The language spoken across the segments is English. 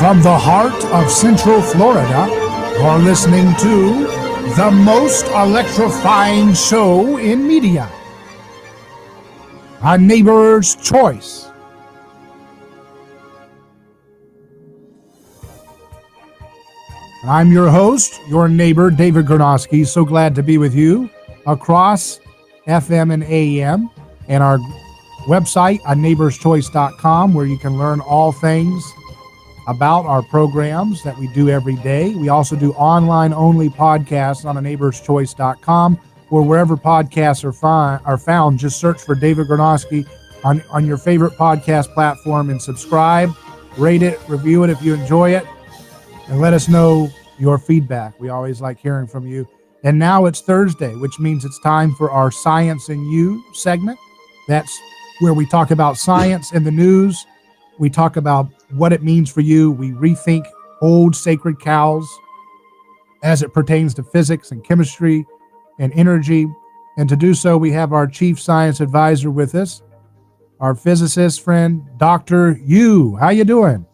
From the heart of Central Florida, you're listening to the most electrifying show in media, A Neighbor's Choice. I'm your host, your neighbor, David Gronowski. So glad to be with you across FM and AM and our website, aneighborschoice.com, where you can learn all things about our programs that we do every day. We also do online-only podcasts on aneighborschoice.com, or wherever podcasts are found. Just search for David Gronowski on your favorite podcast platform and subscribe, rate it, review it if you enjoy it, and let us know your feedback. We always like hearing from you. And now it's Thursday, which means it's time for our Science and You segment. That's where we talk about science and the news. We talk about what it means for you. We rethink old sacred cows as it pertains to physics and chemistry and energy. And to do so, we have our chief science advisor with us, our physicist friend, Dr. Yu. How you doing?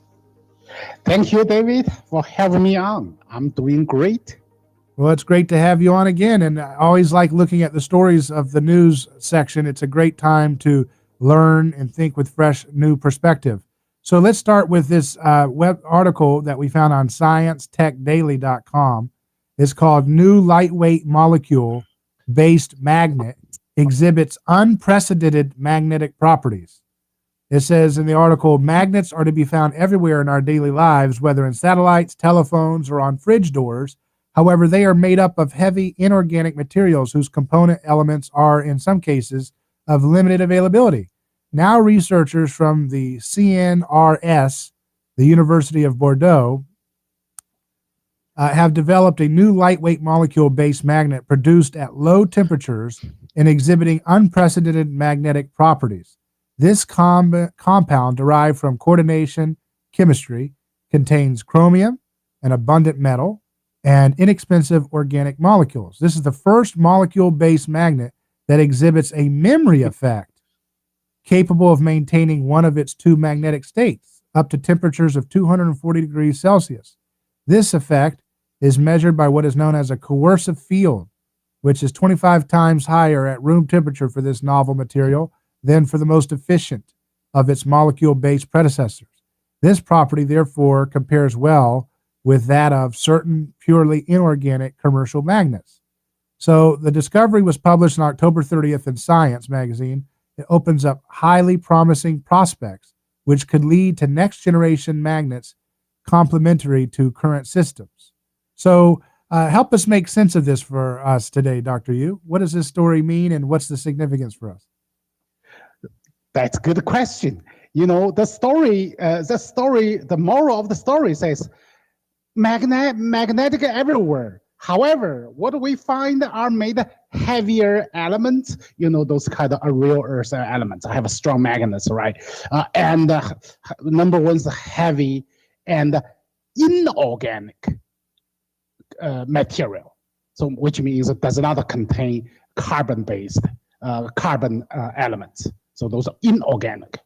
Thank you, David, for having me on. I'm doing great. Well, it's great to have you on again. And I always like looking at the stories of the news section. It's a great time to learn and think with fresh, new perspective. So let's start with this web article that we found on sciencetechdaily.com. It's called New Lightweight Molecule-Based Magnet Exhibits Unprecedented Magnetic Properties. It says in the article, magnets are to be found everywhere in our daily lives, whether in satellites, telephones, or on fridge doors. However, they are made up of heavy inorganic materials whose component elements are, in some cases, of limited availability. Now researchers from the CNRS, the University of Bordeaux, have developed a new lightweight molecule-based magnet produced at low temperatures and exhibiting unprecedented magnetic properties. This compound, derived from coordination chemistry, contains chromium, an abundant metal, and inexpensive organic molecules. This is the first molecule-based magnet that exhibits a memory effect capable of maintaining one of its two magnetic states up to temperatures of 240 degrees Celsius. This effect is measured by what is known as a coercive field, which is 25 times higher at room temperature for this novel material than for the most efficient of its molecule-based predecessors. This property, therefore, compares well with that of certain purely inorganic commercial magnets. So the discovery was published on October 30th in Science magazine. It opens up highly promising prospects, which could lead to next-generation magnets complementary to current systems. So help us make sense of this for us today, Dr. Yu. What does this story mean, and what's the significance for us? That's a good question. You know, the moral of the story says, magnetic everywhere. However, what we find are made heavier elements, you know, those kind of real earth elements. I have a strong magnets, right? And number one is heavy and inorganic material. So which means it does not contain carbon-based elements. So those are inorganic.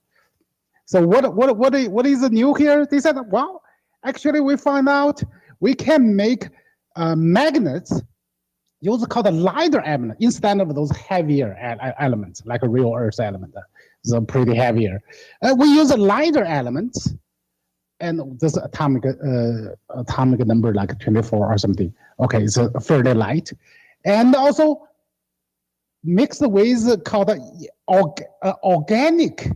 So what is new here? They said, well, actually we find out we can make magnets use called a lighter element instead of those heavier elements like a real earth element. So pretty heavier. We use a lighter elements, and this atomic number like 24 or something. Okay, it's fairly light, and also mixed with called organic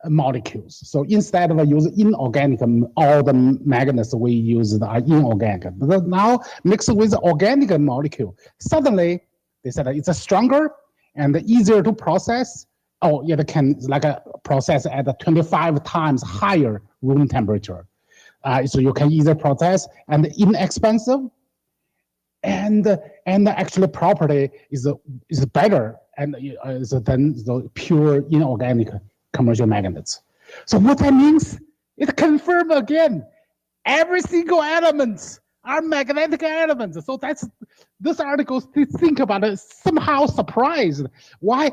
molecules. So instead of using inorganic, all the magnets we use are inorganic. But now mixed with organic molecule, suddenly they said it's a stronger and easier to process. Oh, it can like a process at a 25 times higher room temperature. So you can easily process and inexpensive, and actually property is better and than the pure inorganic commercial magnets. So what that means, it confirms again, every single element are magnetic elements. So that's this article think about it, somehow surprised why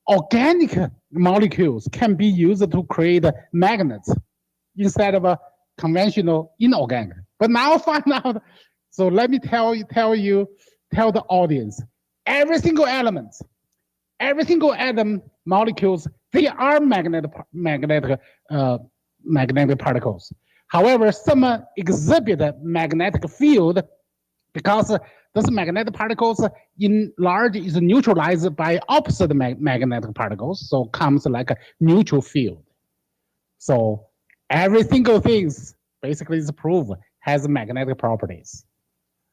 organic molecules can be used to create magnets instead of conventional inorganic. But now find out. So let me tell the audience, every single atom molecules, they are magnetic particles. However, some exhibit a magnetic field because those magnetic particles in large is neutralized by opposite magnetic particles, so comes like a neutral field. So every single thing basically is proved has magnetic properties.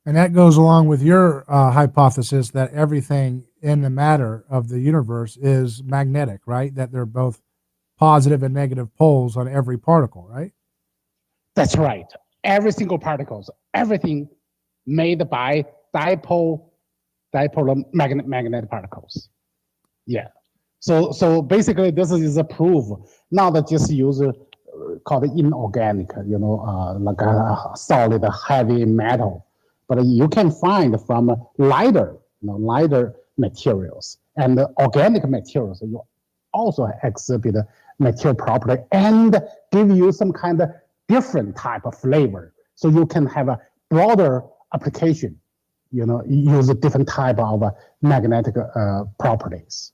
And that goes along with your hypothesis that everything in the matter of the universe is magnetic, right? That they're both positive and negative poles on every particle, right? That's right. Every single particles, everything made by dipolar magnetic particles. Yeah. So basically, this is a proof. Not just use called inorganic, like a solid heavy metal, but you can find from lighter materials and organic materials. You also exhibit material property and give you some kind of different type of flavor. So you can have a broader application, use a different type of magnetic properties.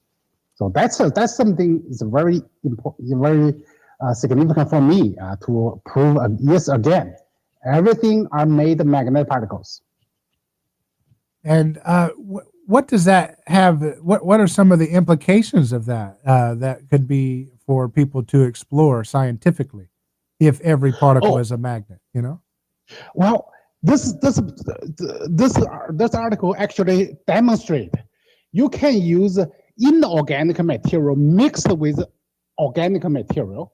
So that's something is very important, very significant for me to prove yes again. Everything are made magnetic particles. And what does that have? What are some of the implications of that that could be for people to explore scientifically, if every particle is a magnet? Well, this article actually demonstrates you can use inorganic material mixed with organic material,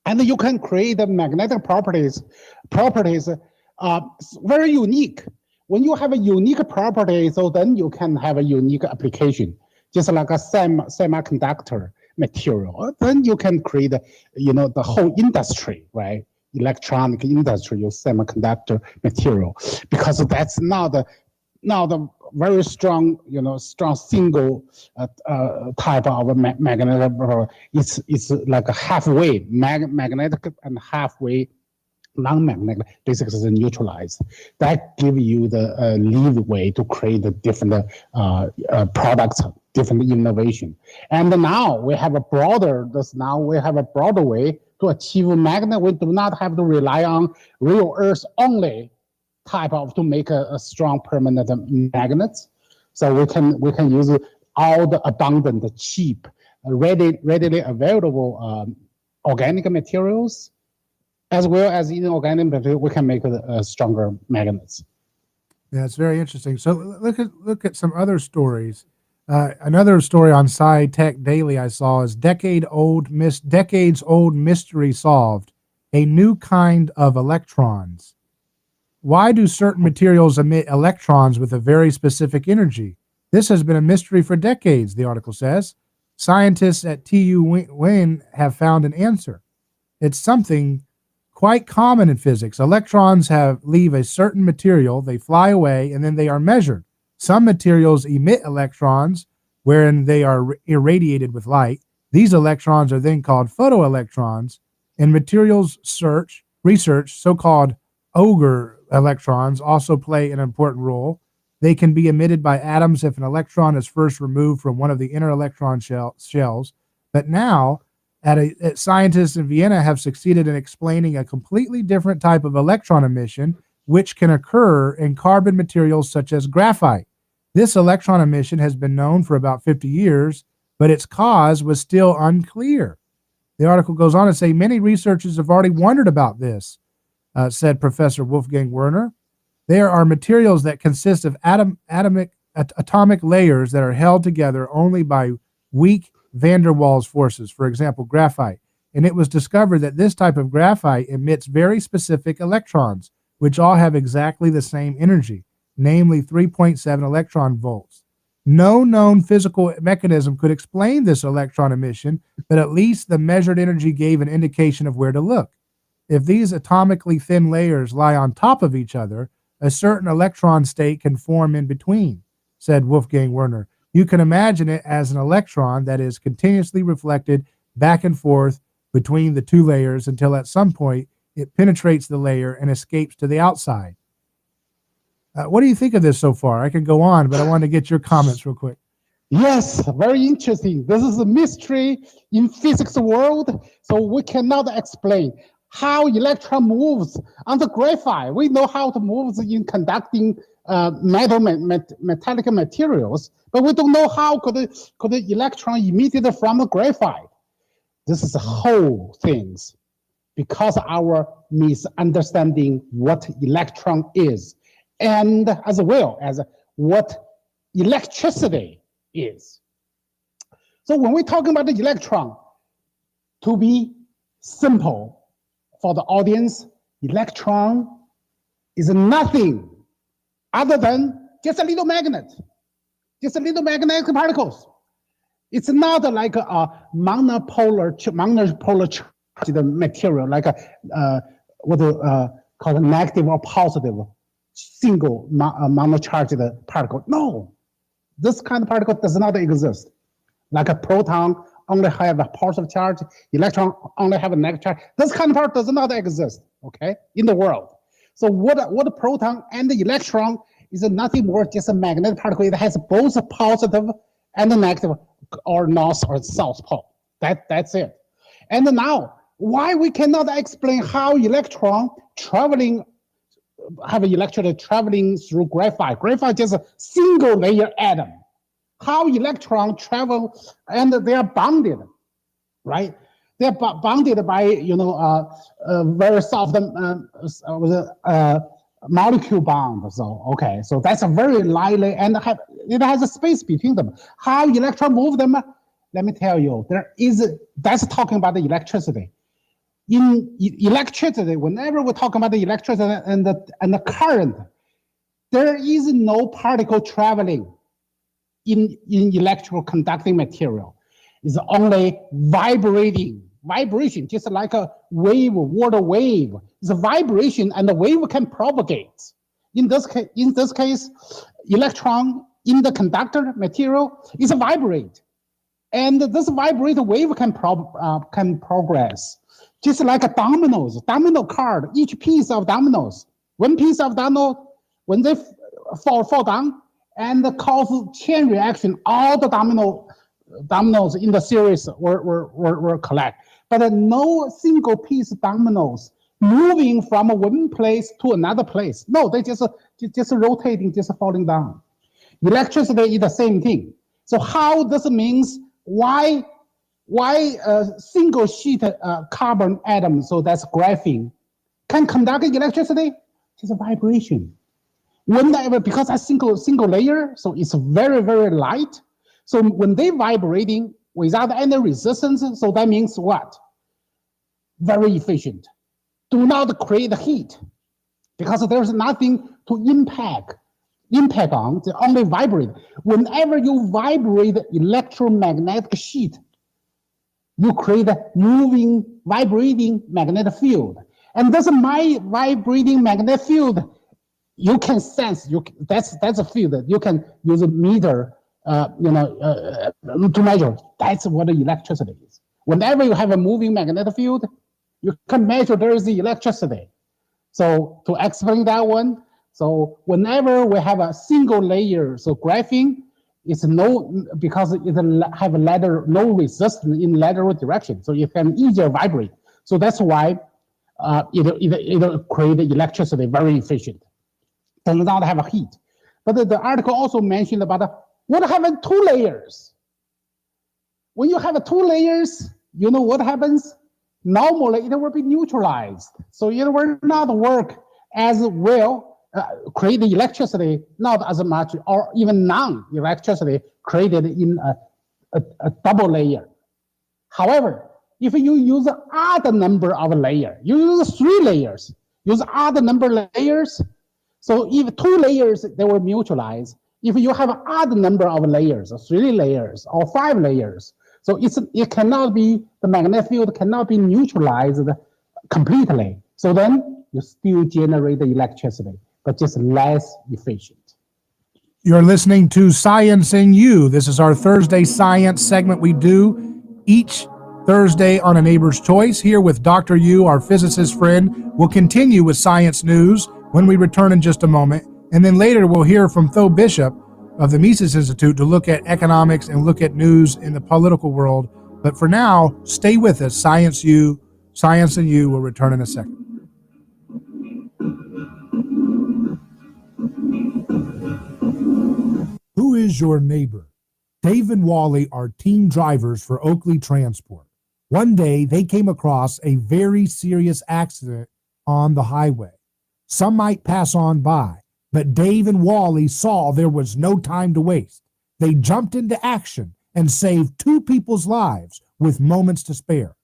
and you can create magnetic properties very unique. When you have a unique property, so then you can have a unique application, just like a semiconductor material. Then you can create, the whole industry, right? Electronic industry use semiconductor material, because that's not a very strong, strong single type of magnetic. It's like a halfway magnetic and halfway non-magnetic, basically is neutralized. That gives you the leeway to create the different products, different innovation. And now we have a broader way to achieve magnet. We do not have to rely on real Earth only type of to make a strong permanent magnets. So we can use all the abundant, cheap, readily available organic materials, as well as inorganic material. We can make stronger magnets. Yeah, it's very interesting. So look at some other stories. Another story on SciTech Daily I saw is decades old mystery solved: a new kind of electrons. Why do certain materials emit electrons with a very specific energy? This has been a mystery for decades, the article says. Scientists at TU Wien have found an answer. It's something quite common in physics. Electrons leave a certain material, they fly away, and then they are measured. Some materials emit electrons wherein they are irradiated with light. These electrons are then called photoelectrons. In materials research, so-called Auger electrons also play an important role. They can be emitted by atoms if an electron is first removed from one of the inner electron shells. But now, scientists in Vienna have succeeded in explaining a completely different type of electron emission, which can occur in carbon materials such as graphite. This electron emission has been known for about 50 years, but its cause was still unclear. The article goes on to say many researchers have already wondered about this, said Professor Wolfgang Werner. There are materials that consist of atomic layers that are held together only by weak van der Waals forces, for example, graphite. And it was discovered that this type of graphite emits very specific electrons, which all have exactly the same energy, namely 3.7 electron volts. No known physical mechanism could explain this electron emission, but at least the measured energy gave an indication of where to look. If these atomically thin layers lie on top of each other, a certain electron state can form in between, said Wolfgang Werner. You can imagine it as an electron that is continuously reflected back and forth between the two layers until at some point it penetrates the layer and escapes to the outside. What do you think of this so far? I can go on, but I want to get your comments real quick. Yes, very interesting. This is a mystery in physics world, so we cannot explain how electron moves on the graphite. We know how it moves in conducting metallic materials, but we don't know how could the electron emitted from the graphite. This is the whole things because our misunderstanding what electron is, and as well as what electricity is. So when we're talking about the electron, to be simple for the audience, electron is nothing other than just a little magnet, just a little magnetic particles. It's not like a monopolar charged material, like what called negative or positive single monocharged particle. No. This kind of particle does not exist. Like a proton only have a positive charge, electron only have a negative charge. This kind of particle does not exist, okay, in the world. So what a proton and the electron is nothing more just a magnetic particle. It has both a positive and a negative or north or south pole. That's it. And now, why we cannot explain how electron have an electron traveling through graphite. Graphite is a single layer atom. How electron travel, and they are bounded, right? They're bounded by very soft molecule bond. So okay, so that's a very lightly, and it has a space between them. How electron move them? Let me tell you, that's talking about the electricity. In electricity, whenever we're talking about the electricity and the current, there is no particle traveling in electrical conducting material. It's only vibration, just like a wave, water wave. It's a vibration, and the wave can propagate. In this case, electron in the conductor material is a vibrate, and this vibrate wave can progress. Just like a domino card, each piece of dominoes, one piece of domino, when they fall down and cause chain reaction, all the dominoes in the series were collect. But no single piece of dominoes moving from one place to another place. No, they just rotating, just falling down. Electricity is the same thing. So how this means why a single sheet carbon atom, so that's graphene, can conduct electricity? It's a vibration. Whenever, because a single layer, so it's very, very light. So when they vibrating without any resistance, so that means what? Very efficient. Do not create heat, because there's nothing to impact on, they only vibrate. Whenever you vibrate electromagnetic sheet, you create a moving, vibrating magnetic field. And this vibrating magnetic field, you can sense, that's a field that you can use a meter to measure. That's what electricity is. Whenever you have a moving magnetic field, you can measure there is the electricity. So to explain that one, so whenever we have a single layer, so graphene, it's because it have no resistance in lateral direction, so it can easier vibrate. So that's why it'll create electricity very efficient. Does not have a heat. But the article also mentioned about what happens 2 layers. When you have 2 layers, you know what happens? Normally it will be neutralized, so it will not work as well. Create the electricity, not as much, or even non-electricity created in a double layer. However, if you use odd number of layers, you use 3 layers, use odd number layers. So if 2 layers, they will neutralize. If you have an odd number of layers, 3 layers or 5 layers, so it cannot be, the magnetic field cannot be neutralized completely. So then you still generate the electricity, but just less efficient. You're listening to Science in You. This is our Thursday science segment we do each Thursday on A Neighbor's Choice, here with Dr. Yu, our physicist friend. We'll continue with science news when we return in just a moment. And then later we'll hear from Tho Bishop of the Mises Institute to look at economics and look at news in the political world. But for now, stay with us. Science and You will return in a second. Who is your neighbor? Dave and Wally are team drivers for Oakley Transport. One day, they came across a very serious accident on the highway. Some might pass on by, but Dave and Wally saw there was no time to waste. They jumped into action and saved 2 people's lives with moments to spare.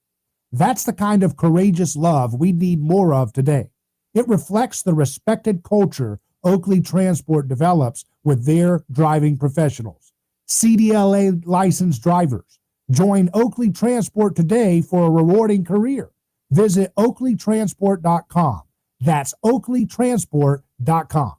That's the kind of courageous love we need more of today. It reflects the respected culture Oakley Transport develops with their driving professionals. CDLA licensed drivers. Join Oakley Transport today for a rewarding career. Visit oakleytransport.com. That's oakleytransport.com.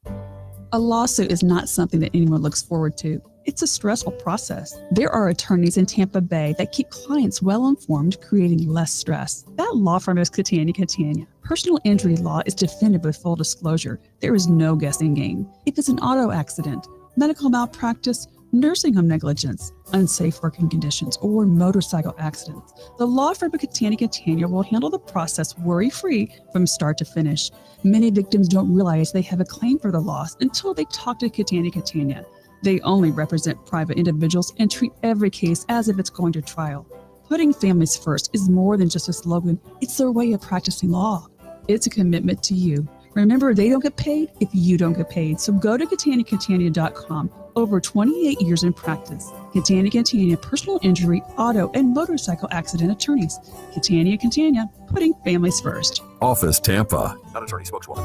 A lawsuit is not something that anyone looks forward to. It's a stressful process. There are attorneys in Tampa Bay that keep clients well informed, creating less stress. That law firm is Catania Catania. Personal injury law is defended with full disclosure. There is no guessing game. If it's an auto accident, medical malpractice, nursing home negligence, unsafe working conditions, or motorcycle accidents, the law firm of Catania Catania will handle the process worry-free from start to finish. Many victims don't realize they have a claim for the loss until they talk to Catania Catania. They only represent private individuals and treat every case as if it's going to trial. Putting families first is more than just a slogan. It's their way of practicing law. It's a commitment to you. Remember, they don't get paid if you don't get paid. So go to CataniaCatania.com. Over 28 years in practice. Catania Catania, personal injury, auto, and motorcycle accident attorneys. Catania Catania, putting families first. Office Tampa. Not attorney spokeswoman.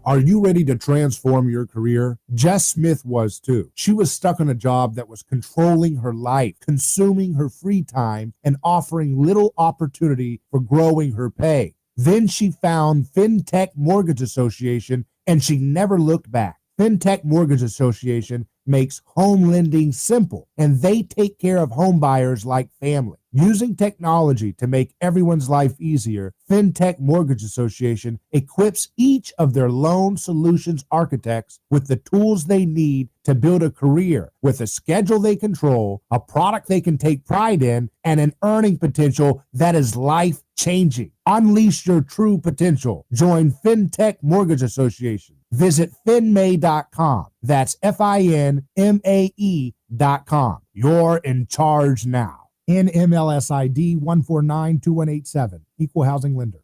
Are you ready to transform your career? Jess Smith was too. She was stuck in a job that was controlling her life, consuming her free time, and offering little opportunity for growing her pay. Then she found FinTech Mortgage Association, and she never looked back. FinTech Mortgage Association makes home lending simple, and they take care of home buyers like family. Using technology to make everyone's life easier, FinTech Mortgage Association equips each of their loan solutions architects with the tools they need to build a career with a schedule they control, a product they can take pride in, and an earning potential that is life-changing. Unleash your true potential. Join FinTech Mortgage Association. Visit finmay.com. That's FINMAE.com. You're in charge now. NMLS ID 1492187. Equal housing lender.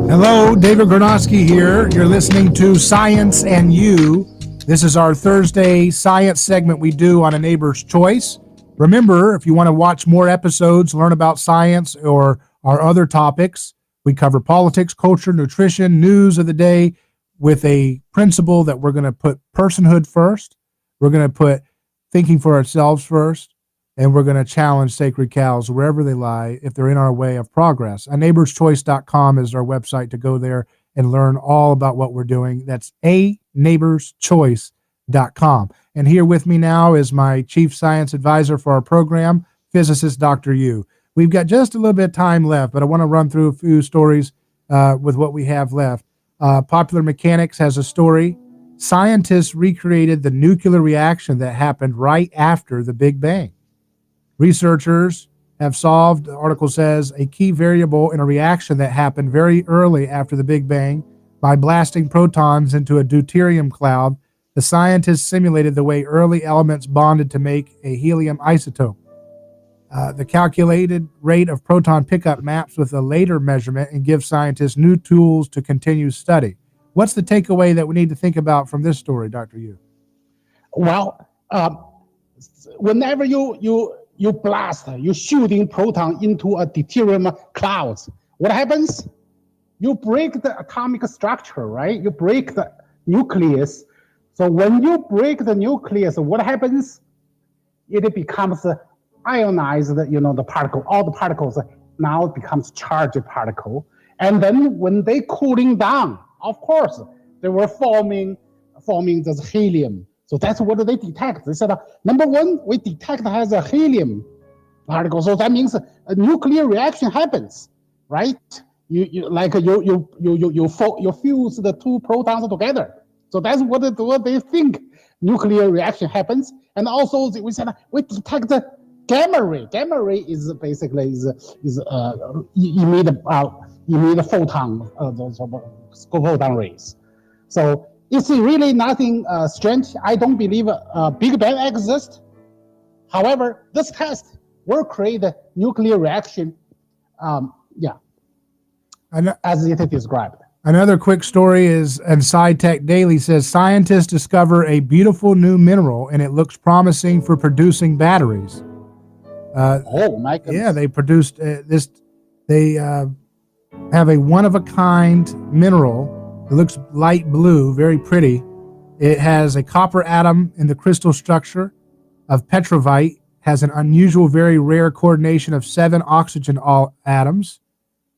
Hello, David Gronowski here. You're listening to Science and You. This is our Thursday science segment we do on A Neighbor's Choice. Remember, if you want to watch more episodes, learn about science or our other topics, we cover politics, culture, nutrition, news of the day with a principle that we're going to put personhood first. We're going to put thinking for ourselves first. And we're going to challenge sacred cows wherever they lie if they're in our way of progress. ANeighborsChoice.com is our website to go there and learn all about what we're doing. That's ANeighborsChoice.com. And here with me now is my chief science advisor for our program, physicist Dr. Yu. We've got just a little bit of time left, but I want to run through a few stories with what we have left. Popular Mechanics has a story. Scientists recreated the nuclear reaction that happened right after the Big Bang. Researchers have solved, the article says, a key variable in a reaction that happened very early after the Big Bang by blasting protons into a deuterium cloud. The scientists simulated the way early elements bonded to make a helium isotope. The calculated rate of proton pickup maps with a later measurement and gives scientists new tools to continue study. What's the takeaway that we need to think about from this story, Dr. Yu? Well, whenever you blast, you're shooting proton into a deuterium clouds. What happens? You break the atomic structure, right? You break the nucleus. So when you break the nucleus, what happens? It becomes ionized, the particle. All the particles now becomes charged particle. And then when they cooling down, of course, they were forming this helium. So that's what they detect. They said, number one, we detect has a helium particle. So that means a nuclear reaction happens, right? You fuse the two protons together. So that's what they think nuclear reaction happens. And also we said we detect the gamma ray. Gamma ray is basically emit photon, those photon rays. So it's really nothing strange. I don't believe Big Bang exists. However, this test will create a nuclear reaction. As it described. Another quick story is, and SciTech Daily says, scientists discover a beautiful new mineral and it looks promising for producing batteries. Oh my goodness. Yeah, they produced this. They have a one-of-a-kind mineral. It looks light blue, very pretty. It has a copper atom in the crystal structure of petrovite, has an unusual, very rare coordination of 7 oxygen atoms,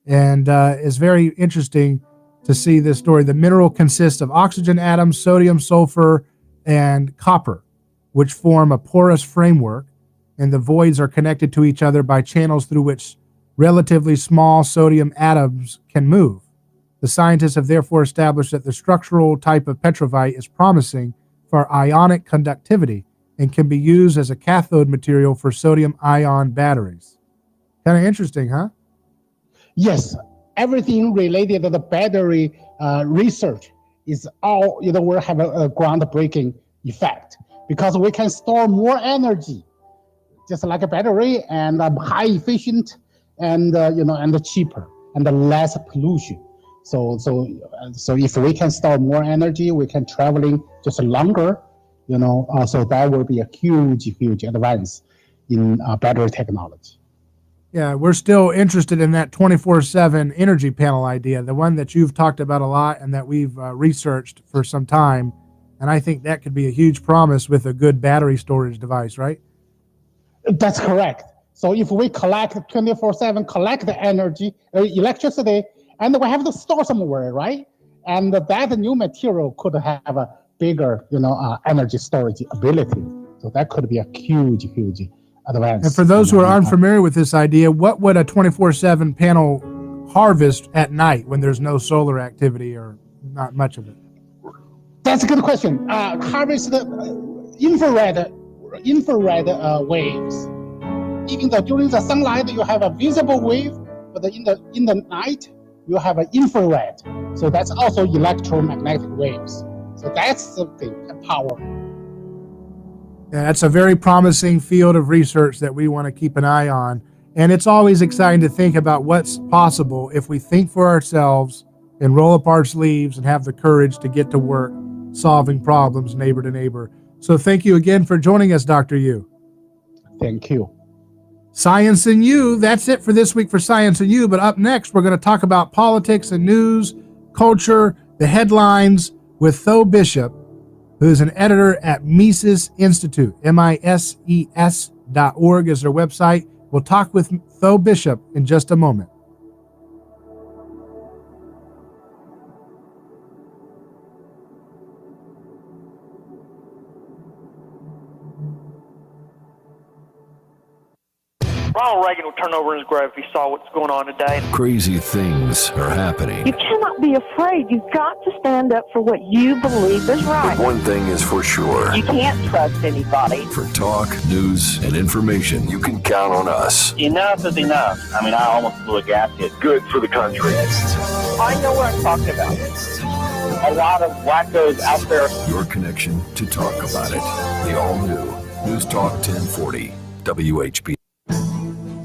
and is very interesting to see this story. The mineral consists of oxygen atoms, sodium, sulfur, and copper, which form a porous framework, and the voids are connected to each other by channels through which relatively small sodium atoms can move. The scientists have therefore established that the structural type of petrovite is promising for ionic conductivity and can be used as a cathode material for sodium ion batteries. Kind of interesting, huh? Yes, everything related to the battery research is all, will have a groundbreaking effect because we can store more energy, just like a battery, and high efficient, and and cheaper and less pollution. So if we can store more energy, we can traveling just longer. So that will be a huge advance in battery technology. Yeah, we're still interested in that 24/7 energy panel idea, the one that you've talked about a lot and that we've researched for some time. And I think that could be a huge promise with a good battery storage device, right? That's correct. So if we collect 24/7, collect the energy, electricity, and we have to store somewhere, right? And that new material could have a bigger, energy storage ability. So that could be a huge advance. And for those who are unfamiliar with this idea, what would a 24/7 panel harvest at night when there's no solar activity or not much of it? That's a good question. Harvest the infrared waves. Even during the sunlight, you have a visible wave, but in the night, you have an infrared. So that's also electromagnetic waves. So that's the power. Yeah, that's a very promising field of research that we want to keep an eye on. And it's always exciting to think about what's possible if we think for ourselves and roll up our sleeves and have the courage to get to work solving problems neighbor to neighbor. So thank you again for joining us, Dr. Yu. Thank you. Science and You, that's it for this week for Science and You. But up next, we're going to talk about politics and news, culture, the headlines with Tho Bishop, who is an editor at Mises Institute. MISES.org is their website. We'll talk with Tho Bishop in just a moment. Ronald Reagan would turn over in his grave if he saw what's going on today. Crazy things are happening. You cannot be afraid. You've got to stand up for what you believe is right. But one thing is for sure. You can't trust anybody. For talk, news, and information, you can count on us. Enough is enough. I mean, I almost blew a gasket. Good for the country. I know what I'm talking about. A lot of wackos out there. Your connection to talk about it. The all-new News Talk 1040, WHP.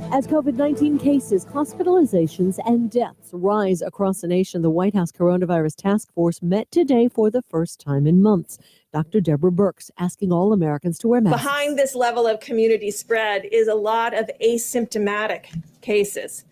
As COVID-19 cases, hospitalizations, and deaths rise across the nation, the White House Coronavirus Task Force met today for the first time in months. Dr. Deborah Birx asking all Americans to wear masks. Behind this level of community spread is a lot of asymptomatic cases.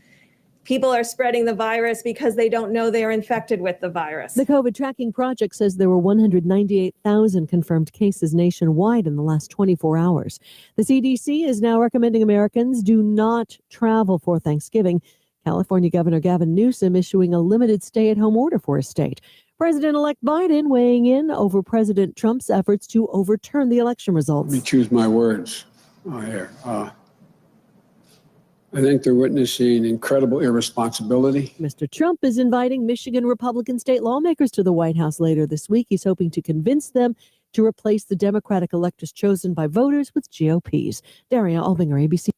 People are spreading the virus because they don't know they're infected with the virus. The COVID Tracking Project says there were 198,000 confirmed cases nationwide in the last 24 hours. The CDC is now recommending Americans do not travel for Thanksgiving. California Governor Gavin Newsom issuing a limited stay-at-home order for his state. President-elect Biden weighing in over President Trump's efforts to overturn the election results. Let me choose my words here. I think they're witnessing incredible irresponsibility. Mr. Trump is inviting Michigan Republican state lawmakers to the White House later this week. He's hoping to convince them to replace the Democratic electors chosen by voters with GOPs. Daria Albinger, ABC.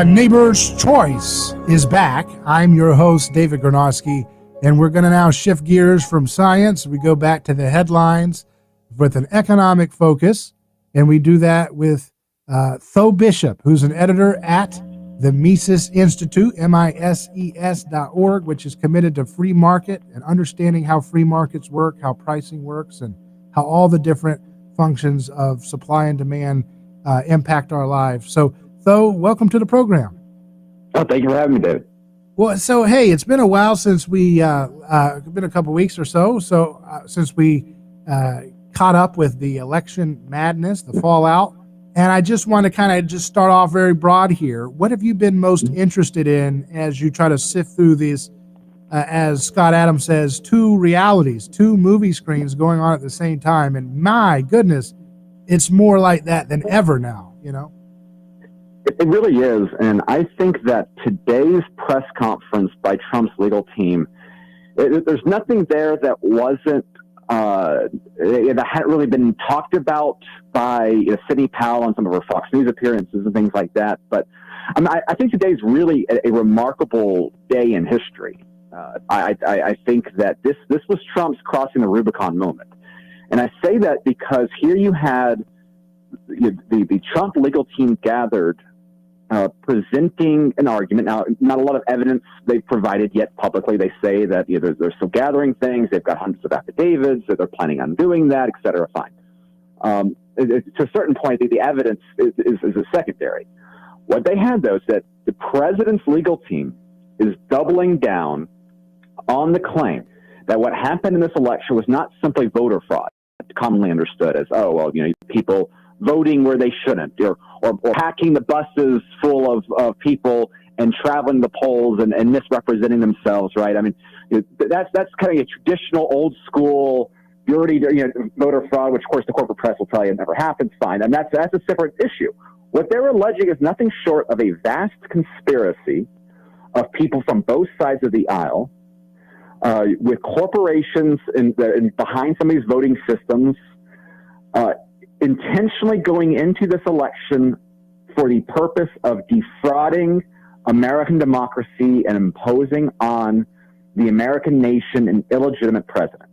Neighbor's Choice is back. I'm your host, David Gornowski, and we're going to now shift gears from science. We go back to the headlines with an economic focus, and we do that with Tho Bishop, who's an editor at the Mises Institute, MISES.org, which is committed to free market and understanding how free markets work, how pricing works, and how all the different functions of supply and demand impact our lives. So, Tho, welcome to the program. Oh, thank you for having me, David. Well, so, hey, it's been a while since we, been a couple weeks or so, since we caught up with the election madness, the fallout. And I just want to kind of just start off very broad here. What have you been most interested in as you try to sift through these, as Scott Adams says, two realities, two movie screens going on at the same time? And my goodness, it's more like that than ever now, you know? It really is. And I think that today's press conference by Trump's legal team, there's nothing there that wasn't, that hadn't really been talked about by Sidney Powell on some of her Fox News appearances and things like that. But I think today's really a remarkable day in history. I think that this was Trump's crossing the Rubicon moment. And I say that because here you had the Trump legal team gathered, presenting an argument. Now, not a lot of evidence they've provided yet publicly. They say that they're still gathering things. They've got hundreds of affidavits, that they're planning on doing that, et cetera. Fine. To a certain point, the evidence is a secondary. What they had, though, is that the president's legal team is doubling down on the claim that what happened in this election was not simply voter fraud, commonly understood as, people voting where they shouldn't, or packing the buses full of people and traveling the polls and misrepresenting themselves, right? I mean, that's kind of a traditional, old school, voter fraud, which of course the corporate press will tell you it never happens. Fine, and that's a separate issue. What they're alleging is nothing short of a vast conspiracy of people from both sides of the aisle, with corporations behind some of these voting systems, intentionally going into this election for the purpose of defrauding American democracy and imposing on the American nation an illegitimate president.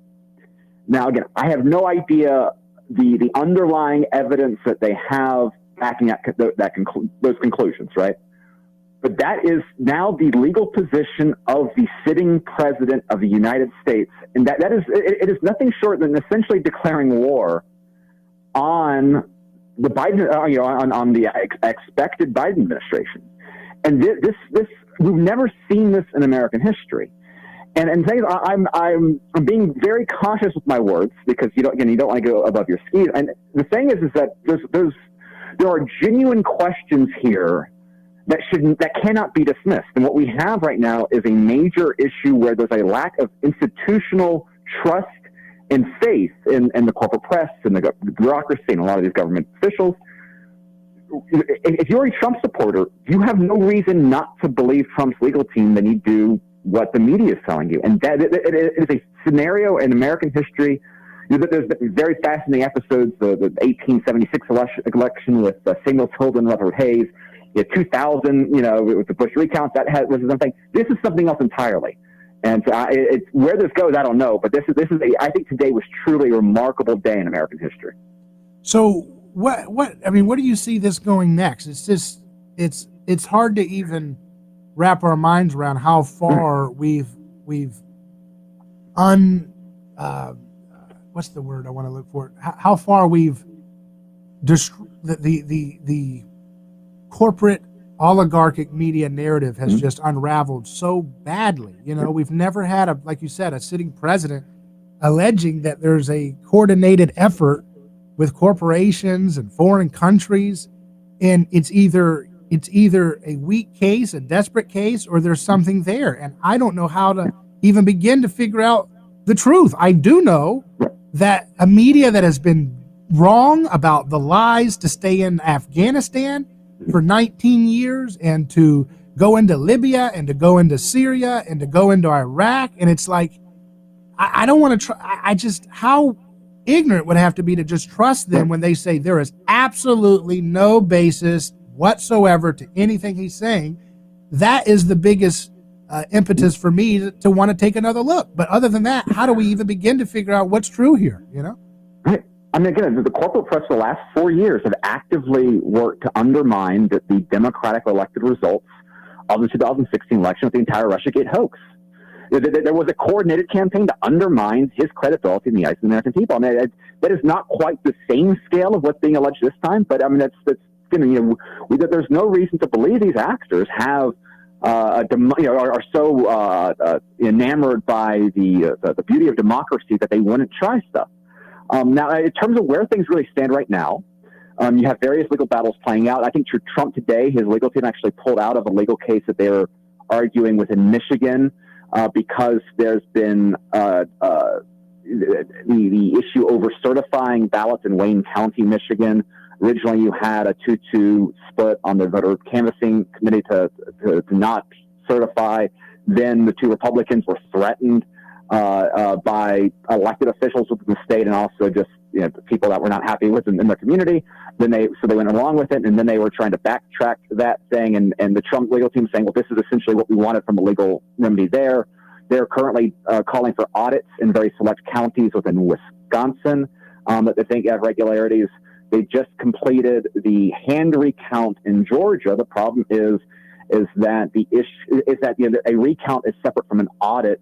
Now, again, I have no idea the underlying evidence that they have backing up those conclusions, right? But that is now the legal position of the sitting president of the United States, and it is nothing short than essentially declaring war on the Biden, on the expected Biden administration. And this we've never seen this in American history. And I'm being very cautious with my words because you don't want to go above your skis. And the thing is that there are genuine questions here that cannot be dismissed. And what we have right now is a major issue where there's a lack of institutional trust and faith in the corporate press and the bureaucracy and a lot of these government officials. If you're a Trump supporter, you have no reason not to believe Trump's legal team than you do what the media is telling you. And that it is a scenario in American history. There's very fascinating episodes, the 1876 election with Samuel Tilden, Rutherford Hayes, 2000, with the Bush recounts, was something. This is something else entirely. And it's where this goes, I don't know. But I think today was truly a remarkable day in American history. So what do you see this going next? It's just, it's hard to even wrap our minds around how far we've what's the word I want to look for? How far we've the corporate oligarchic media narrative has just unraveled so badly. We've never had like you said, a sitting president alleging that there's a coordinated effort with corporations and foreign countries, and it's either a weak case, a desperate case, or there's something there. And I don't know how to even begin to figure out the truth. I do know that a media that has been wrong about the lies to stay in Afghanistan for 19 years and to go into Libya and to go into Syria and to go into Iraq. And it's like, I don't want to try. How ignorant would I have to be to just trust them when they say there is absolutely no basis whatsoever to anything he's saying. That is the biggest impetus for me to want to take another look. But other than that, how do we even begin to figure out what's true here? Right. I mean, again, the corporate press for the last 4 years have actively worked to undermine the democratic elected results of the 2016 election with the entire Russiagate hoax. There was a coordinated campaign to undermine his credibility in the eyes of the American people. I mean, that is not quite the same scale of what's being alleged this time, but I mean, there's no reason to believe these actors have are so enamored by the beauty of democracy that they wouldn't try stuff. Now, in terms of where things really stand right now, you have various legal battles playing out. I think Trump today, his legal team actually pulled out of a legal case that they were arguing with in Michigan because there's been the issue over certifying ballots in Wayne County, Michigan. Originally, you had a 2-2 split on the voter canvassing committee to not certify. Then the two Republicans were threatened by elected officials within the state and also just people that were not happy with them in their community. Then they went along with it, and then they were trying to backtrack that thing. And the Trump legal team saying, well, this is essentially what we wanted from a legal remedy there. They're currently calling for audits in very select counties within Wisconsin that they think have regularities. They just completed the hand recount in Georgia. The problem is that the issue is that a recount is separate from an audit,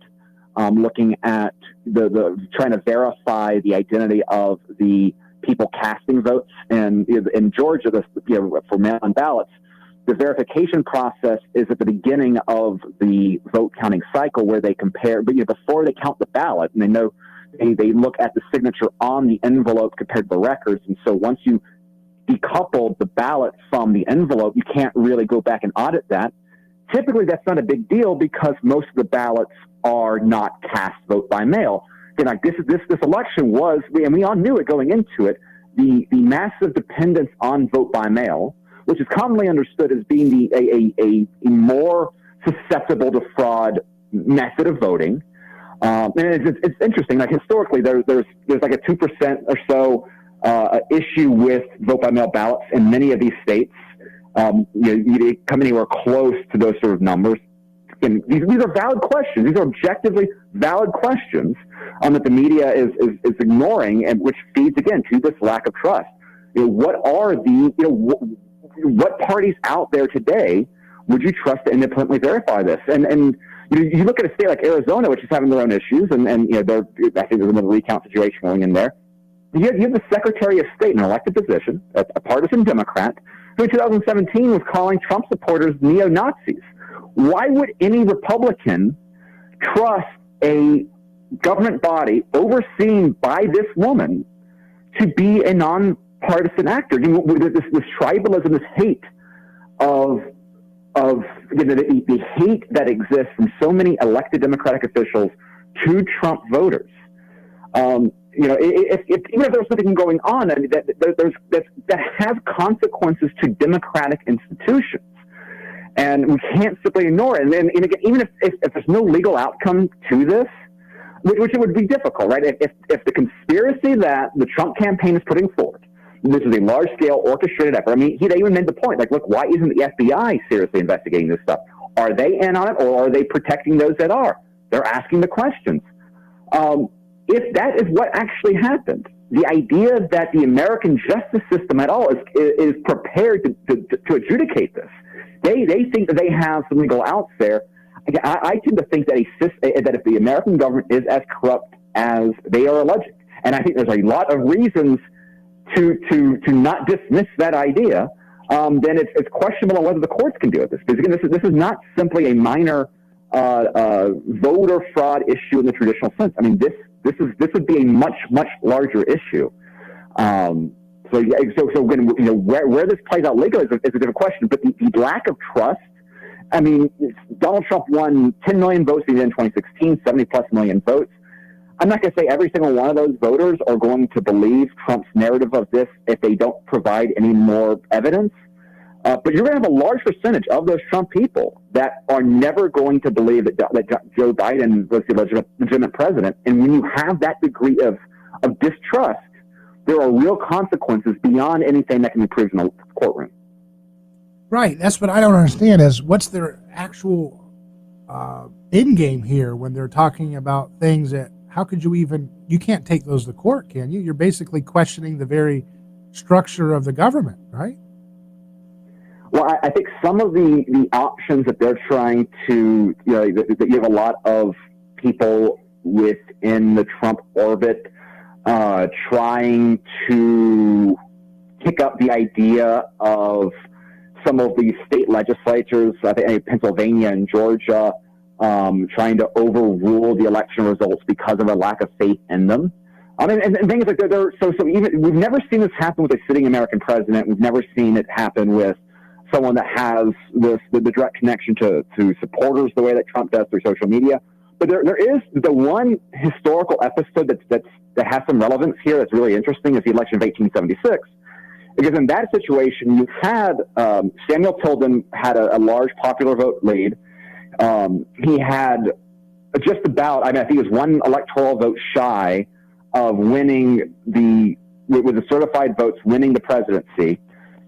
looking at the trying to verify the identity of the people casting votes. And in Georgia, for mail-in ballots, the verification process is at the beginning of the vote counting cycle where they compare, but before they count the ballot, and they know. They look at the signature on the envelope compared to the records. And so once you decouple the ballot from the envelope, you can't really go back and audit that. Typically, that's not a big deal because most of the ballots are not cast vote by mail. Like this election was, and we all knew it going into it, the massive dependence on vote by mail, which is commonly understood as being a more susceptible to fraud method of voting. And it's interesting. Like historically, there's like a 2% or so issue with vote by mail ballots in many of these states. You come anywhere close to those sort of numbers. And these are valid questions. These are objectively valid questions that the media is ignoring, and which feeds again to this lack of trust. What are what parties out there today would you trust to independently verify this? And you look at a state like Arizona, which is having their own issues, and I think there's another recount situation going in there. You have the Secretary of State, an elected position, a partisan Democrat, who in 2017 was calling Trump supporters neo-Nazis. Why would any Republican trust a government body overseen by this woman to be a non-partisan actor? This tribalism, this hate of the hate that exists from so many elected Democratic officials to Trump voters. Even if there's something going on, I mean, that has consequences to democratic institutions, and we can't simply ignore it. And again, even if there's no legal outcome to this, which it would be difficult, right? If the conspiracy that the Trump campaign is putting forward, this is a large-scale orchestrated effort. I mean, they even made the point, like, look, why isn't the FBI seriously investigating this stuff? Are they in on it, or are they protecting those that are? They're asking the questions. If that is what actually happened, the idea that the American justice system at all is prepared to adjudicate this, they think that they have some legal outs there. I tend to think that that if the American government is as corrupt as they are alleging, and I think there's a lot of reasons to not dismiss that idea, then it's questionable on whether the courts can deal with this. Because again, this is not simply a minor voter fraud issue in the traditional sense. I mean, this would be a much larger issue. So again, where this plays out legally is a different question. But the lack of trust. I mean, Donald Trump won 10 million votes in 2016, 70 plus million votes. I'm not going to say every single one of those voters are going to believe Trump's narrative of this if they don't provide any more evidence. But you're going to have a large percentage of those Trump people that are never going to believe that Joe Biden was the legitimate president. And when you have that degree of distrust, there are real consequences beyond anything that can be proved in the courtroom. Right. That's what I don't understand is what's their actual end game here when they're talking about things that, how could you can't take those to court, can you? You're basically questioning the very structure of the government, right? Well, I think some of the options that they're trying to, that you have a lot of people within the Trump orbit trying to pick up the idea of some of these state legislatures, I think Pennsylvania and Georgia, trying to overrule the election results because of a lack of faith in them. And things like that. So even we've never seen this happen with a sitting American president. We've never seen it happen with someone that has the direct connection to supporters the way that Trump does through social media. But there is the one historical episode that has some relevance here that's really interesting is the election of 1876. Because in that situation, you had Samuel Tilden had a large popular vote lead. He had just about, I think he was one electoral vote shy of winning with the certified votes, winning the presidency.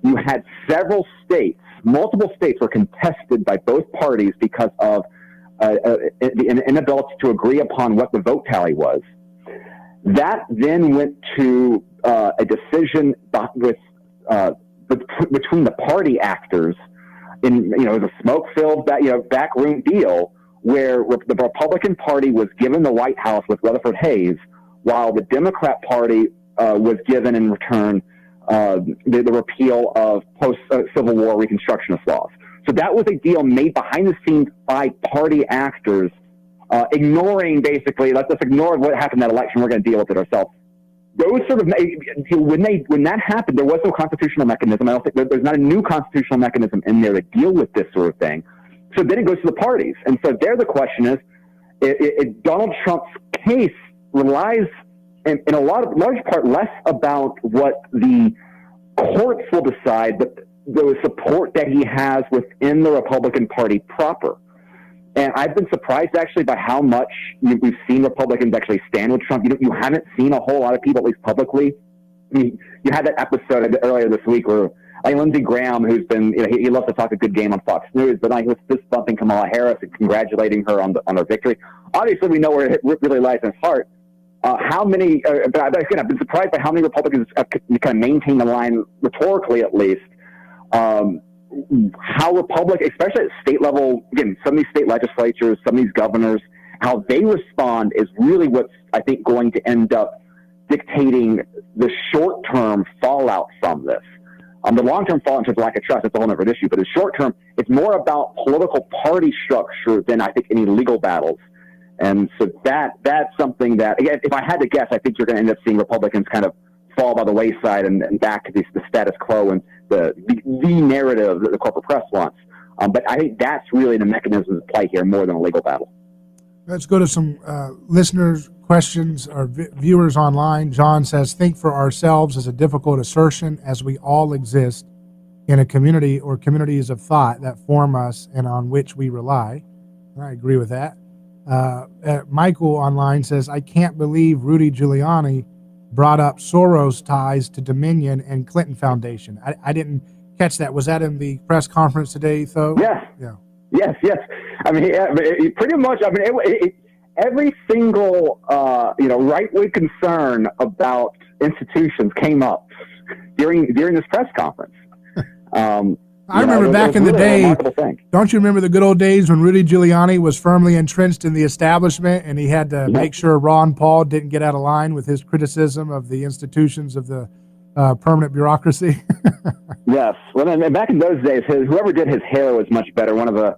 You had several states, multiple states were contested by both parties because of an inability to agree upon what the vote tally was. That then went to a decision between the party actors in, the smoke-filled backroom deal where the Republican Party was given the White House with Rutherford Hayes, while the Democrat Party was given in return the repeal of post-Civil War Reconstructionist laws. So that was a deal made behind the scenes by party actors, ignoring basically, let's ignore what happened in that election. We're going to deal with it ourselves. Those sort of when that happened, there was no constitutional mechanism. I don't think there's not a new constitutional mechanism in there to deal with this sort of thing. So then it goes to the parties, and so there the question is, Donald Trump's case relies in a large part less about what the courts will decide, but the support that he has within the Republican Party proper. And I've been surprised actually by how much we've seen Republicans actually stand with Trump. You haven't seen a whole lot of people, at least publicly. I mean, you had that episode earlier this week where Lindsey Graham, who's been, he loves to talk a good game on Fox News, but he was fist bumping Kamala Harris and congratulating her on her victory. Obviously, we know where it really lies in his heart. How many? But again, I've been surprised by how many Republicans kind of maintain the line rhetorically, at least. How Republicans, especially at state level, again, some of these state legislatures, some of these governors, how they respond is really what's, I think, going to end up dictating the short-term fallout from this. The long-term fallout in terms of lack of trust, that's a whole other issue. But the short-term, it's more about political party structure than I think any legal battles. And so that's something that, again, if I had to guess, I think you're going to end up seeing Republicans kind of fall by the wayside and back to the status quo and the narrative that the corporate press wants. But I think that's really the mechanism at play here more than a legal battle. Let's go to some listeners' questions or viewers online. John says, think for ourselves is a difficult assertion as we all exist in a community or communities of thought that form us and on which we rely. I agree with that. Michael online says, I can't believe Rudy Giuliani brought up Soros ties to Dominion and Clinton Foundation. I didn't catch that. Was that in the press conference today, though? Yes. Yeah. Yes. I mean, pretty much. I mean, every single right-wing concern about institutions came up during this press conference. I remember back in the day. Don't you remember the good old days when Rudy Giuliani was firmly entrenched in the establishment, and he had to make sure Ron Paul didn't get out of line with his criticism of the institutions of the permanent bureaucracy? Yes. Well, and back in those days, whoever did his hair was much better. One of the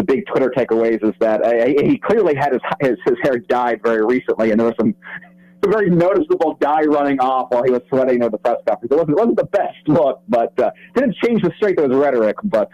big Twitter takeaways is that he clearly had his hair dyed very recently, and there was some very noticeable dye running off while he was sweating at the press conference. It wasn't the best look, but didn't change the strength of his rhetoric. But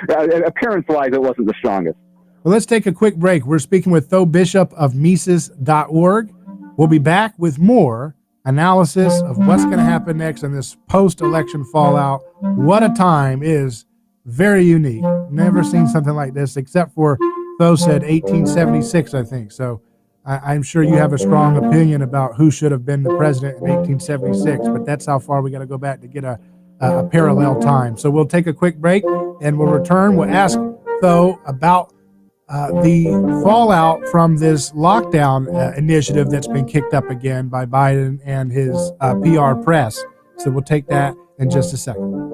appearance-wise, it wasn't the strongest. Well, let's take a quick break. We're speaking with Tho Bishop of Mises.org. We'll be back with more analysis of what's going to happen next in this post-election fallout. What a time is very unique. Never seen something like this, except for Tho said 1876, I think. So I'm sure you have a strong opinion about who should have been the president in 1876, but that's how far we got to go back to get a parallel time. So we'll take a quick break, and we'll return. We'll ask Tho about the fallout from this lockdown initiative that's been kicked up again by Biden and his PR press. So we'll take that in just a second.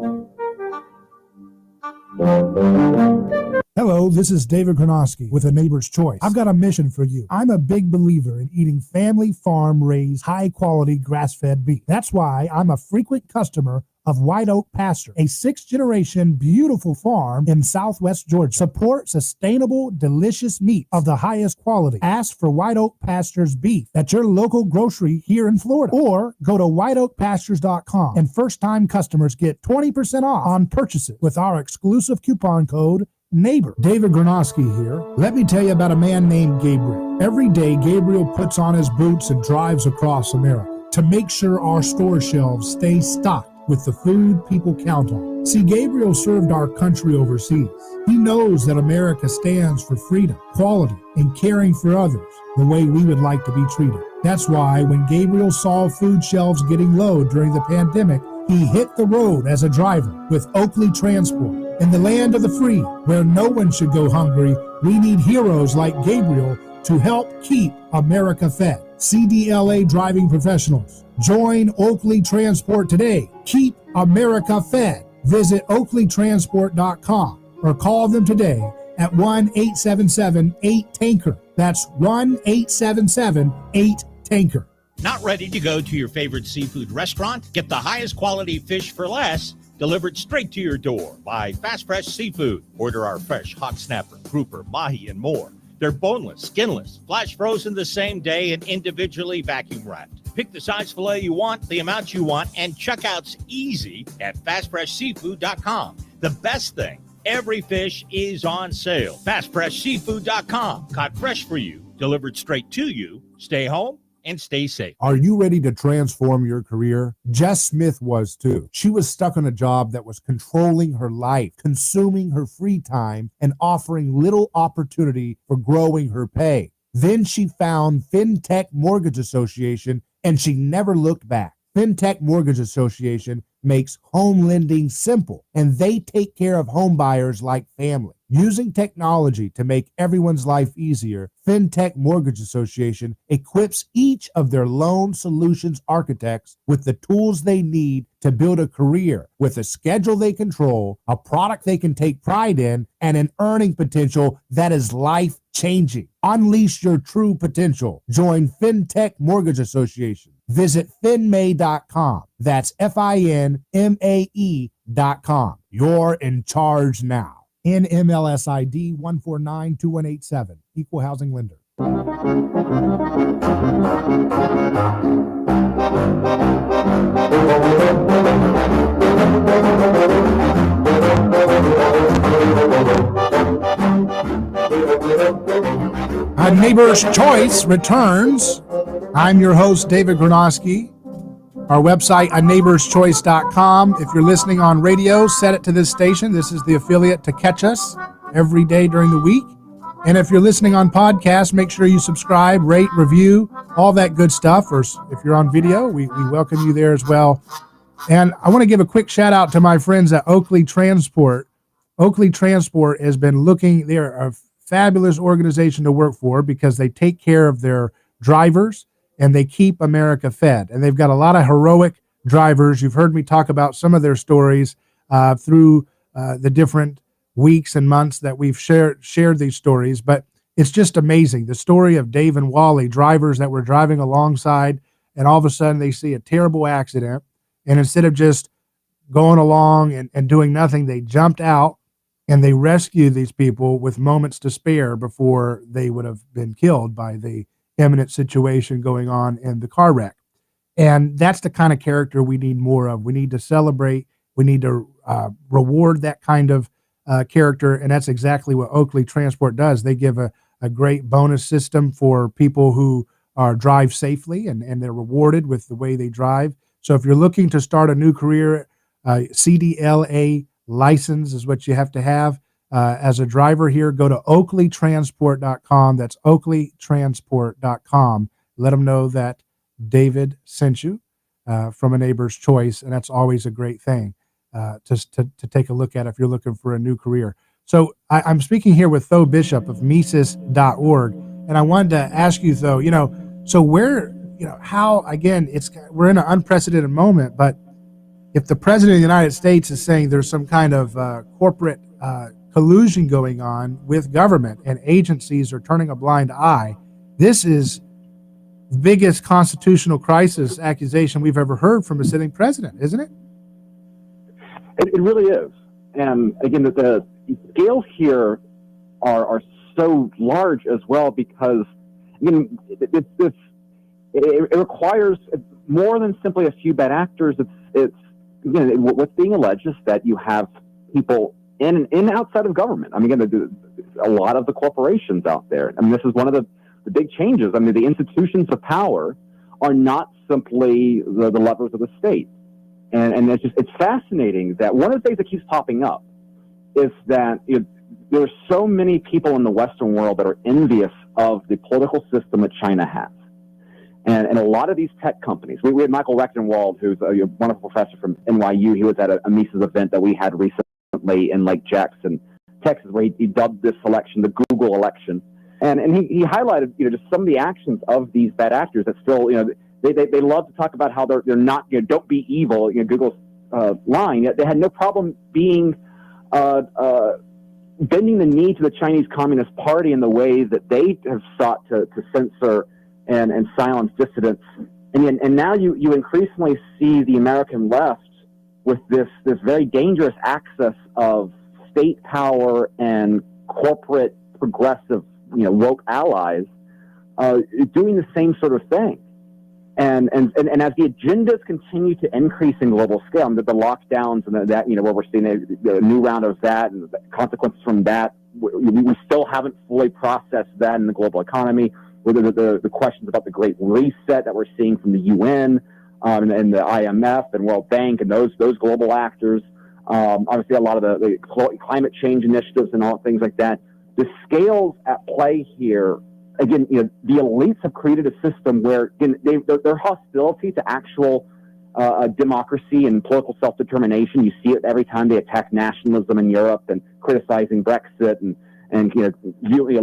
Hello, this is David Gronowski with A Neighbor's Choice. I've got a mission for you. I'm a big believer in eating family farm-raised, high-quality grass-fed beef. That's why I'm a frequent customer of White Oak Pasture, a 6th-generation beautiful farm in southwest Georgia. Support sustainable, delicious meat of the highest quality. Ask for White Oak Pasture's beef at your local grocery here in Florida, or go to whiteoakpastures.com, and first-time customers get 20% off on purchases with our exclusive coupon code NEIGHBOR. David Gronowski here. Let me tell you about a man named Gabriel. Every day, Gabriel puts on his boots and drives across America to make sure our store shelves stay stocked with the food people count on. See, Gabriel served our country overseas. He knows that America stands for freedom, quality, and caring for others the way we would like to be treated. That's why when Gabriel saw food shelves getting low during the pandemic, he hit the road as a driver with Oakley Transport. In the land of the free, where no one should go hungry, we need heroes like Gabriel to help keep America fed. CDLA driving professionals. Join Oakley Transport today. Keep America fed. Visit oakleytransport.com or call them today at 1-877-8-TANKER. That's 1-877-8-TANKER. Not ready to go to your favorite seafood restaurant? Get the highest quality fish for less delivered straight to your door by Fast Fresh Seafood. Order our fresh hot snapper, grouper, mahi, and more. They're boneless, skinless, flash frozen the same day, and individually vacuum wrapped. Pick the size filet you want, the amount you want, and checkout's easy at fastfreshseafood.com. The best thing, every fish is on sale. Fastfreshseafood.com. Caught fresh for you, delivered straight to you. Stay home and stay safe. Are you ready to transform your career? Jess Smith was too. She was stuck on a job that was controlling her life, consuming her free time, and offering little opportunity for growing her pay. Then she found FinTech Mortgage Association, and she never looked back. FinTech Mortgage Association makes home lending simple, and they take care of home buyers like family. Using technology to make everyone's life easier, FinTech Mortgage Association equips each of their loan solutions architects with the tools they need to build a career with a schedule they control, a product they can take pride in, and an earning potential that is life-changing. Unleash your true potential. Join FinTech Mortgage Association. Visit finmay.com. That's FINMAE.com. You're in charge now. NMLS ID 1492187. Equal housing lender. A Neighbor's Choice returns. I'm your host, David Gronowski. Our website, aneighborschoice.com. If you're listening on radio, set it to this station. This is the affiliate to catch us every day during the week. And if you're listening on podcast, make sure you subscribe, rate, review, all that good stuff. Or if you're on video, we welcome you there as well. And I want to give a quick shout out to my friends at Oakley Transport. Oakley Transport has been they're a fabulous organization to work for because they take care of their drivers and they keep America fed. And they've got a lot of heroic drivers. You've heard me talk about some of their stories through the different weeks and months that we've shared these stories. But it's just amazing. The story of Dave and Wally, drivers that were driving alongside, and all of a sudden they see a terrible accident. And instead of just going along and doing nothing, they jumped out and they rescued these people with moments to spare before they would have been killed by the imminent situation going on in the car wreck. And that's the kind of character we need more of. We need to celebrate. We need to reward that kind of character. And that's exactly what Oakley Transport does. They give a great bonus system for people who drive safely, and they're rewarded with the way they drive. So if you're looking to start a new career, CDLA license is what you have to have as a driver here. Go to oakleytransport.com. That's oakleytransport.com. Let them know that David sent you from A Neighbor's Choice, and that's always a great thing to take a look at if you're looking for a new career. So I'm speaking here with Tho Bishop of Mises.org, and I wanted to ask you, Tho, so where, how, again, we're in an unprecedented moment, but if the president of the United States is saying there's some kind of corporate collusion going on with government and agencies are turning a blind eye, this is the biggest constitutional crisis accusation we've ever heard from a sitting president, isn't it? It really is. And again, the scales here are so large as well because, it requires more than simply a few bad actors. It's again, what's being alleged is that you have people in and outside of government. Again, a lot of the corporations out there. This is one of the big changes. The institutions of power are not simply the levers of the state. And it's fascinating that one of the things that keeps popping up is that there are so many people in the Western world that are envious of the political system that China has. And a lot of these tech companies, we had Michael Rechtenwald, who's a wonderful professor from NYU. He was at a Mises event that we had recently in Lake Jackson, Texas, where he dubbed this election the Google election. And he highlighted, just some of the actions of these bad actors that still, they love to talk about how they're not, don't be evil, Google's line. Yet they had no problem being bending the knee to the Chinese Communist Party in the way that they have sought to censor and silence dissidents. And now you increasingly see the American left with this very dangerous axis of state power and corporate progressive, woke allies doing the same sort of thing. And as the agendas continue to increase in global scale, the lockdowns and that, where we're seeing a new round of that and the consequences from that, we still haven't fully processed that in the global economy. The questions about the Great Reset that we're seeing from the UN and the IMF and World Bank and those global actors. Obviously, a lot of the climate change initiatives and all things like that. The scales at play here, again, the elites have created a system where their hostility to actual democracy and political self-determination. You see it every time they attack nationalism in Europe and criticizing Brexit and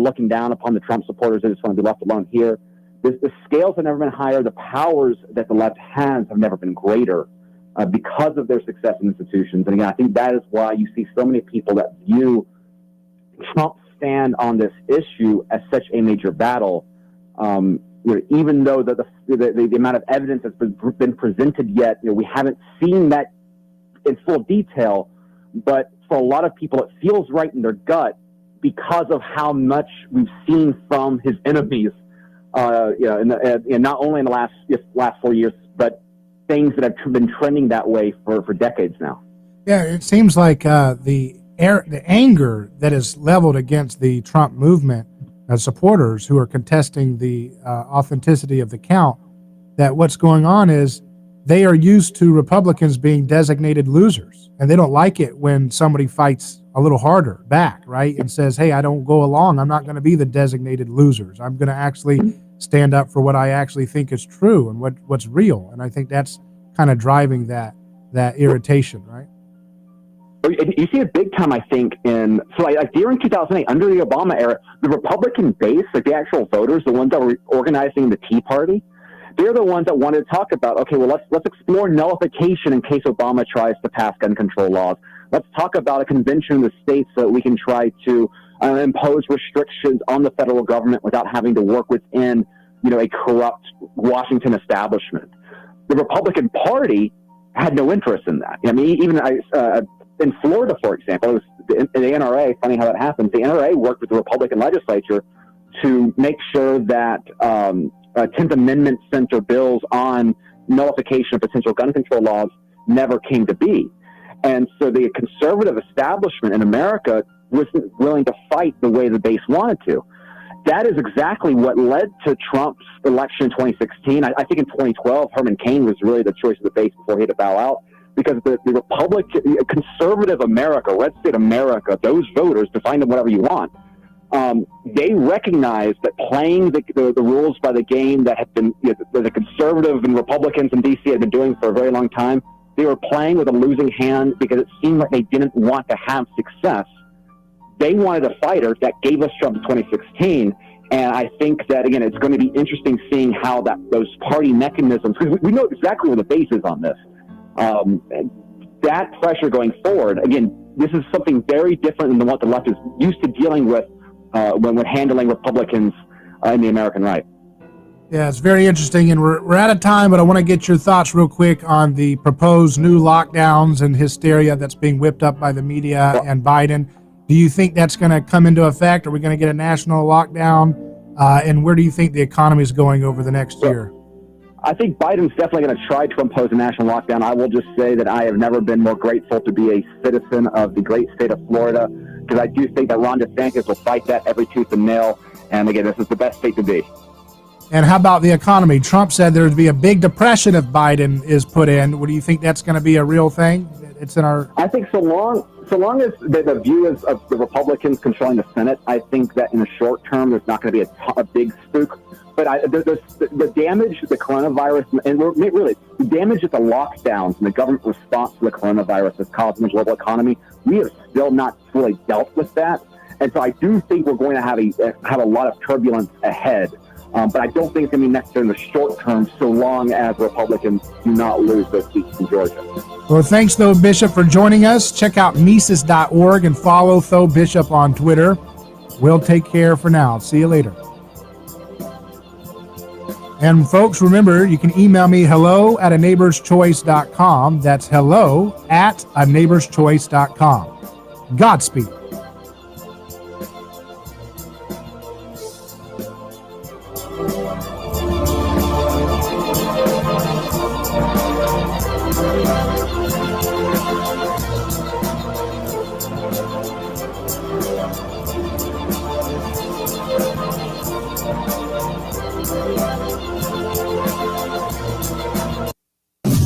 looking down upon the Trump supporters that just want to be left alone here. The scales have never been higher. The powers that the left has have never been greater because of their success in institutions. And again, I think that is why you see so many people that view Trump's stand on this issue as such a major battle, even though the amount of evidence that's been presented yet, we haven't seen that in full detail. But for a lot of people, it feels right in their gut because of how much we've seen from his enemies, not only in the last 4 years, but things that have been trending that way for decades now. Yeah, it seems like the anger that is leveled against the Trump movement supporters who are contesting the authenticity of the count, that what's going on is they are used to Republicans being designated losers, and they don't like it when somebody fights a little harder back, right? And says, hey, I don't go along. I'm not going to be the designated losers. I'm going to actually stand up for what I actually think is true and what's real. And I think that's kind of driving that irritation, right? You see it big time, I think, like during 2008, under the Obama era, the Republican base, like the actual voters, the ones that were organizing the Tea Party, they're the ones that wanted to talk about, okay, well, let's explore nullification in case Obama tries to pass gun control laws. Let's talk about a convention in the states so that we can try to impose restrictions on the federal government without having to work within, a corrupt Washington establishment. The Republican Party had no interest in that. I mean, even in Florida, for example, it was the NRA. Funny how that happens. The NRA worked with the Republican legislature to make sure that 10th Amendment center bills on nullification of potential gun control laws never came to be. And so the conservative establishment in America wasn't willing to fight the way the base wanted to. That is exactly what led to Trump's election in 2016. I think in 2012, Herman Cain was really the choice of the base before he had to bow out, because the Republican, conservative America, red state America, those voters, define them whatever you want, they recognized that playing the rules by the game that had been the conservative and Republicans in D.C. had been doing for a very long time, they were playing with a losing hand because it seemed like they didn't want to have success. They wanted a fighter that gave us Trump in 2016. And I think that, again, it's going to be interesting seeing how those party mechanisms, because we know exactly where the base is on this. That pressure going forward, again, this is something very different than what the left is used to dealing with when handling Republicans in the American right. Yeah, it's very interesting, and we're out of time, but I want to get your thoughts real quick on the proposed new lockdowns and hysteria that's being whipped up by the media and Biden. Do you think that's going to come into effect? Are we going to get a national lockdown? And where do you think the economy is going over the next year? I think Biden's definitely going to try to impose a national lockdown. I will just say that I have never been more grateful to be a citizen of the great state of Florida, because I do think that Ron DeSantis will fight that every tooth and nail. And again, this is the best state to be. And how about the economy? Trump said there'd be a big depression if Biden is put in. What do you think that's going to be a real thing? It's in our. I think so long as the view is of the Republicans controlling the Senate, I think that in the short term there's not going to be a big spook. But the damage the coronavirus, and really the damage that the lockdowns and the government response to the coronavirus has caused in the global economy, we have still not fully dealt with that. And so I do think we're going to have a lot of turbulence ahead. But I don't think it's going to be necessary in the short term, so long as Republicans do not lose those seats in Georgia. Well, thanks, Tho Bishop, for joining us. Check out Mises.org and follow Tho Bishop on Twitter. We'll take care for now. See you later. And folks, remember, you can email me hello@aneighborschoice.com. That's hello@aneighborschoice.com. Godspeed.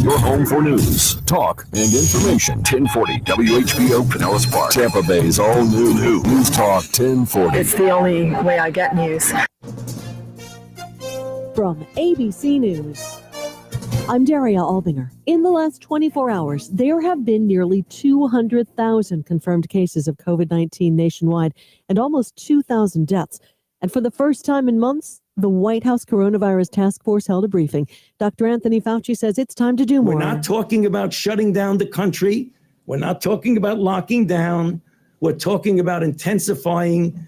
Your home for news, talk, and information. 1040 WHBO Pinellas Park, Tampa Bay's all new News Talk 1040. It's the only way I get news. From ABC News, I'm Daria Albinger. In the last 24 hours, there have been nearly 200,000 confirmed cases of COVID-19 nationwide and almost 2,000 deaths. And for the first time in months, the White House Coronavirus Task Force held a briefing. Dr. Anthony Fauci says it's time to do more. We're not talking about shutting down the country. We're not talking about locking down. We're talking about intensifying